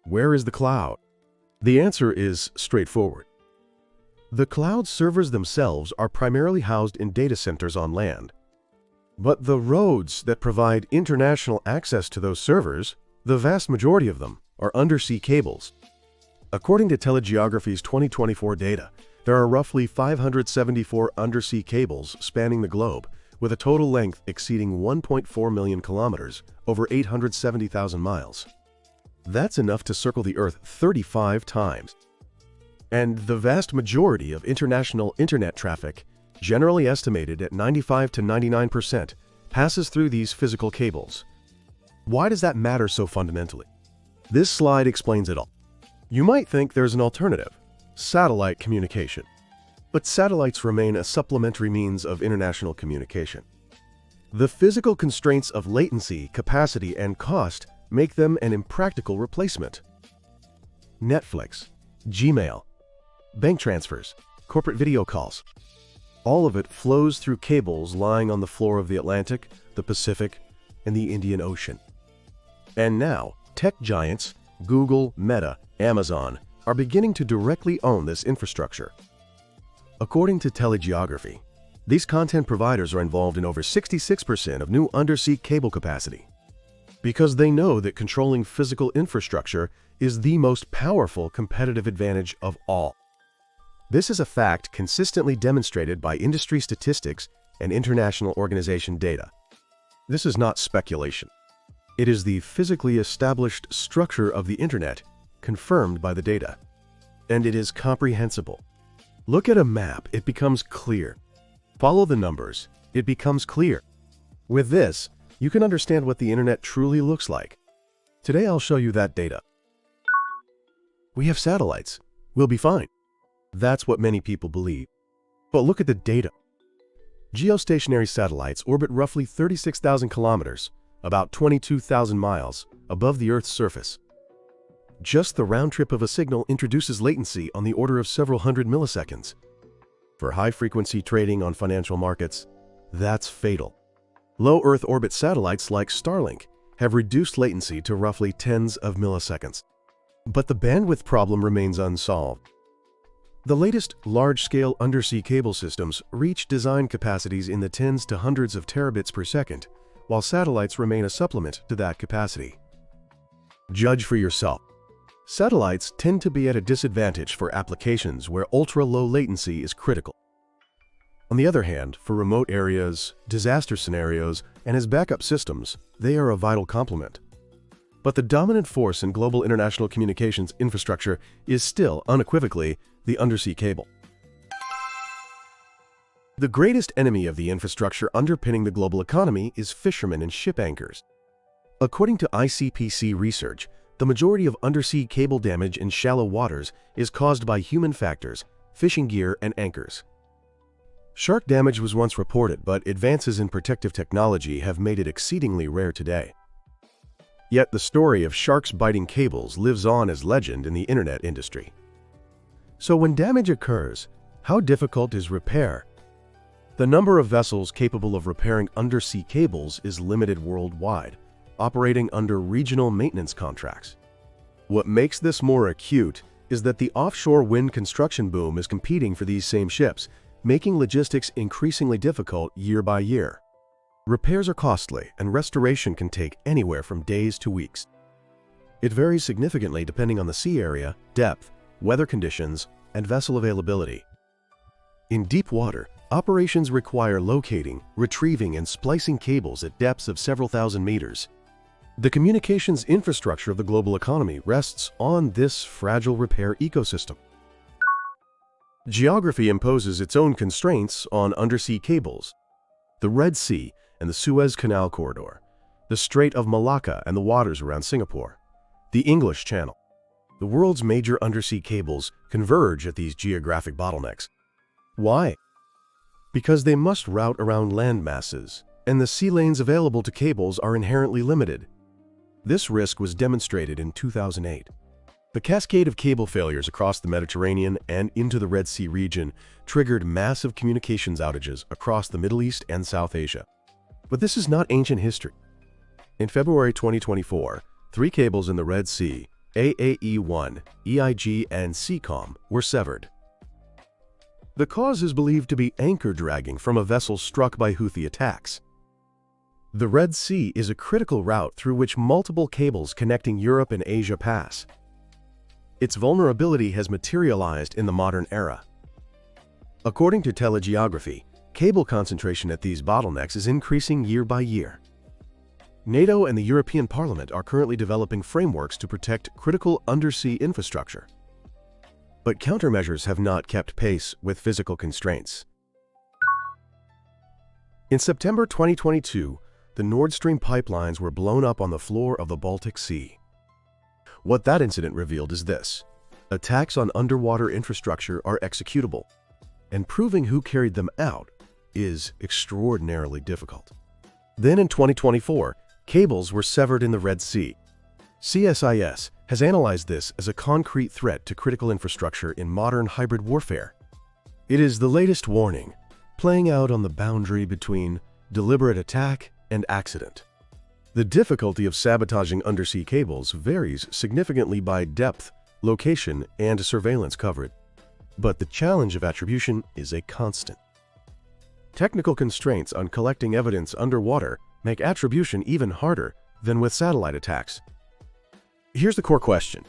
Where is the cloud? The answer is straightforward. The cloud servers themselves are primarily housed in data centers on land. But the roads that provide international access to those servers, the vast majority of them, are undersea cables. According to Telegeography's 2024 data, there are roughly 574 undersea cables spanning the globe, with a total length exceeding 1.4 million kilometers, over 870,000 miles. That's enough to circle the Earth 35 times. And the vast majority of international internet traffic, generally estimated at 95 to 99%, passes through these physical cables. Why does that matter so fundamentally? This slide explains it all. You might think there's an alternative: satellite communication. But satellites remain a supplementary means of international communication. The physical constraints of latency, capacity, and cost make them an impractical replacement. Netflix, Gmail, bank transfers, corporate video calls. All of it flows through cables lying on the floor of the Atlantic, the Pacific, and the Indian Ocean. And now, tech giants, Google, Meta, Amazon, are beginning to directly own this infrastructure. According to Telegeography, these content providers are involved in over 66% of new undersea cable capacity, because they know that controlling physical infrastructure is the most powerful competitive advantage of all. This is a fact consistently demonstrated by industry statistics and international organization data. This is not speculation. It is the physically established structure of the internet, confirmed by the data. And it is comprehensible. Look at a map, it becomes clear. Follow the numbers, it becomes clear. With this, you can understand what the internet truly looks like. Today I'll show you that data. We have satellites. We'll be fine. That's what many people believe. But look at the data. Geostationary satellites orbit roughly 36,000 kilometers, about 22,000 miles, above the Earth's surface. Just the round trip of a signal introduces latency on the order of several hundred milliseconds. For high-frequency trading on financial markets, that's fatal. Low Earth orbit satellites like Starlink have reduced latency to roughly tens of milliseconds. But the bandwidth problem remains unsolved. The latest large-scale undersea cable systems reach design capacities in the tens to hundreds of terabits per second, while satellites remain a supplement to that capacity. Judge for yourself. Satellites tend to be at a disadvantage for applications where ultra-low latency is critical. On the other hand, for remote areas, disaster scenarios, and as backup systems, they are a vital complement. But the dominant force in global international communications infrastructure is still, unequivocally, the undersea cable. The greatest enemy of the infrastructure underpinning the global economy is fishermen and ship anchors. According to ICPC research, the majority of undersea cable damage in shallow waters is caused by human factors, fishing gear, and anchors. Shark damage was once reported, but advances in protective technology have made it exceedingly rare today. Yet the story of sharks biting cables lives on as legend in the internet industry. So when damage occurs, how difficult is repair? The number of vessels capable of repairing undersea cables is limited worldwide, operating under regional maintenance contracts. What makes this more acute is that the offshore wind construction boom is competing for these same ships, making logistics increasingly difficult year by year. Repairs are costly, and restoration can take anywhere from days to weeks. It varies significantly depending on the sea area, depth, weather conditions, and vessel availability. In deep water, operations require locating, retrieving, and splicing cables at depths of several thousand meters. The communications infrastructure of the global economy rests on this fragile repair ecosystem. Geography imposes its own constraints on undersea cables. The Red Sea and the Suez Canal corridor, the Strait of Malacca and the waters around Singapore, the English Channel. The world's major undersea cables converge at these geographic bottlenecks. Why? Because they must route around land masses, and the sea lanes available to cables are inherently limited. This risk was demonstrated in 2008. The cascade of cable failures across the Mediterranean and into the Red Sea region triggered massive communications outages across the Middle East and South Asia. But this is not ancient history. In February 2024, 3 cables in the Red Sea, AAE-1, EIG, and CECOM were severed. The cause is believed to be anchor dragging from a vessel struck by Houthi attacks. The Red Sea is a critical route through which multiple cables connecting Europe and Asia pass. Its vulnerability has materialized in the modern era. According to telegeography, cable concentration at these bottlenecks is increasing year by year. NATO and the European Parliament are currently developing frameworks to protect critical undersea infrastructure. But countermeasures have not kept pace with physical constraints. In September 2022, the Nord Stream pipelines were blown up on the floor of the Baltic Sea. What that incident revealed is this: attacks on underwater infrastructure are executable, and proving who carried them out is extraordinarily difficult. Then in 2024, cables were severed in the Red Sea. CSIS has analyzed this as a concrete threat to critical infrastructure in modern hybrid warfare. It is the latest warning, playing out on the boundary between deliberate attack and accident. The difficulty of sabotaging undersea cables varies significantly by depth, location, and surveillance coverage, but the challenge of attribution is a constant. Technical constraints on collecting evidence underwater make attribution even harder than with satellite attacks. Here's the core question: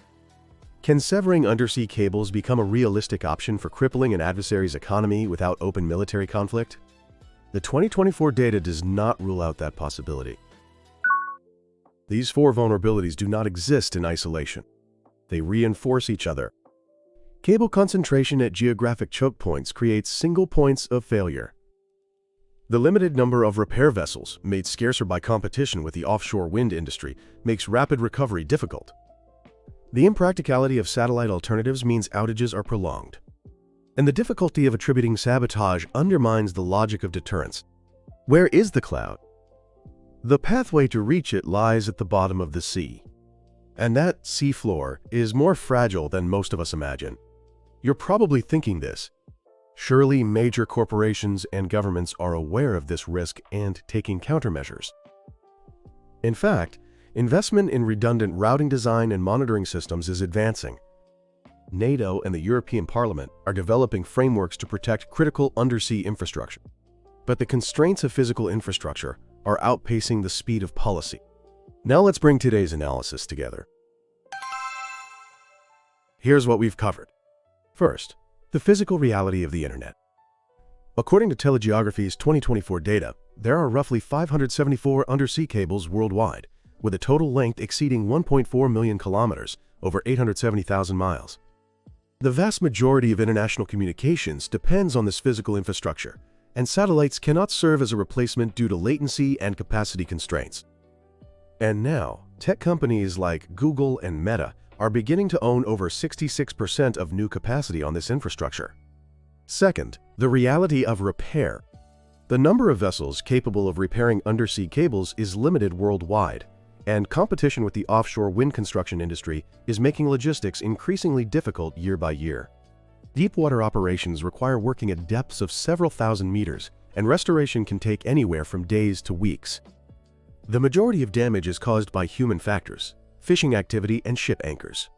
can severing undersea cables become a realistic option for crippling an adversary's economy without open military conflict? The 2024 data does not rule out that possibility. These four vulnerabilities do not exist in isolation. They reinforce each other. Cable concentration at geographic choke points creates single points of failure. The limited number of repair vessels, made scarcer by competition with the offshore wind industry, makes rapid recovery difficult. The impracticality of satellite alternatives means outages are prolonged. And the difficulty of attributing sabotage undermines the logic of deterrence. Where is the cloud? The pathway to reach it lies at the bottom of the sea. And that seafloor is more fragile than most of us imagine. You're probably thinking this. Surely major corporations and governments are aware of this risk and taking countermeasures. In fact, investment in redundant routing design and monitoring systems is advancing. NATO and the European Parliament are developing frameworks to protect critical undersea infrastructure. But the constraints of physical infrastructure are outpacing the speed of policy. Now let's bring today's analysis together. Here's what we've covered. First, the physical reality of the Internet. According to telegeography's 2024 data, there are roughly 574 undersea cables worldwide, with a total length exceeding 1.4 million kilometers, over 870,000 miles. The vast majority of international communications depends on this physical infrastructure, and satellites cannot serve as a replacement due to latency and capacity constraints. And now, tech companies like Google and Meta are beginning to own over 66% of new capacity on this infrastructure. Second, the reality of repair. The number of vessels capable of repairing undersea cables is limited worldwide, and competition with the offshore wind construction industry is making logistics increasingly difficult year by year. Deepwater operations require working at depths of several thousand meters, and restoration can take anywhere from days to weeks. The majority of damage is caused by human factors, fishing activity, and ship anchors.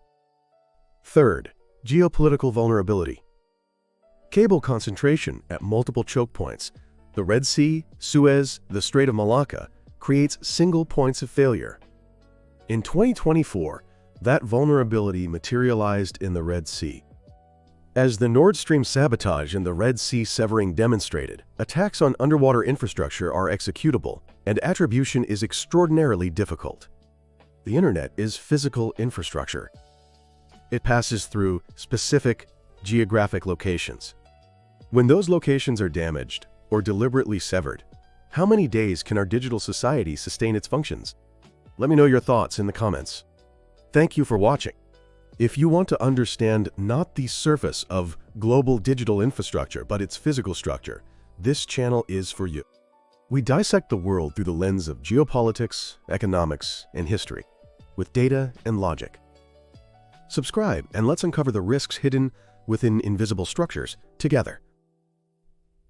Third, geopolitical vulnerability. Cable concentration at multiple choke points, the Red Sea, Suez, the Strait of Malacca, creates single points of failure. In 2024, that vulnerability materialized in the Red Sea. As the Nord Stream sabotage and the Red Sea severing demonstrated, attacks on underwater infrastructure are executable, and attribution is extraordinarily difficult. The Internet is physical infrastructure. It passes through specific geographic locations. When those locations are damaged or deliberately severed, how many days can our digital society sustain its functions? Let me know your thoughts in the comments. Thank you for watching. If you want to understand not the surface of global digital infrastructure, but its physical structure, this channel is for you. We dissect the world through the lens of geopolitics, economics, and history, with data and logic. Subscribe and let's uncover the risks hidden within invisible structures together.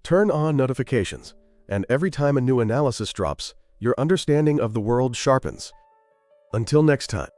Turn on notifications, and every time a new analysis drops, your understanding of the world sharpens. Until next time.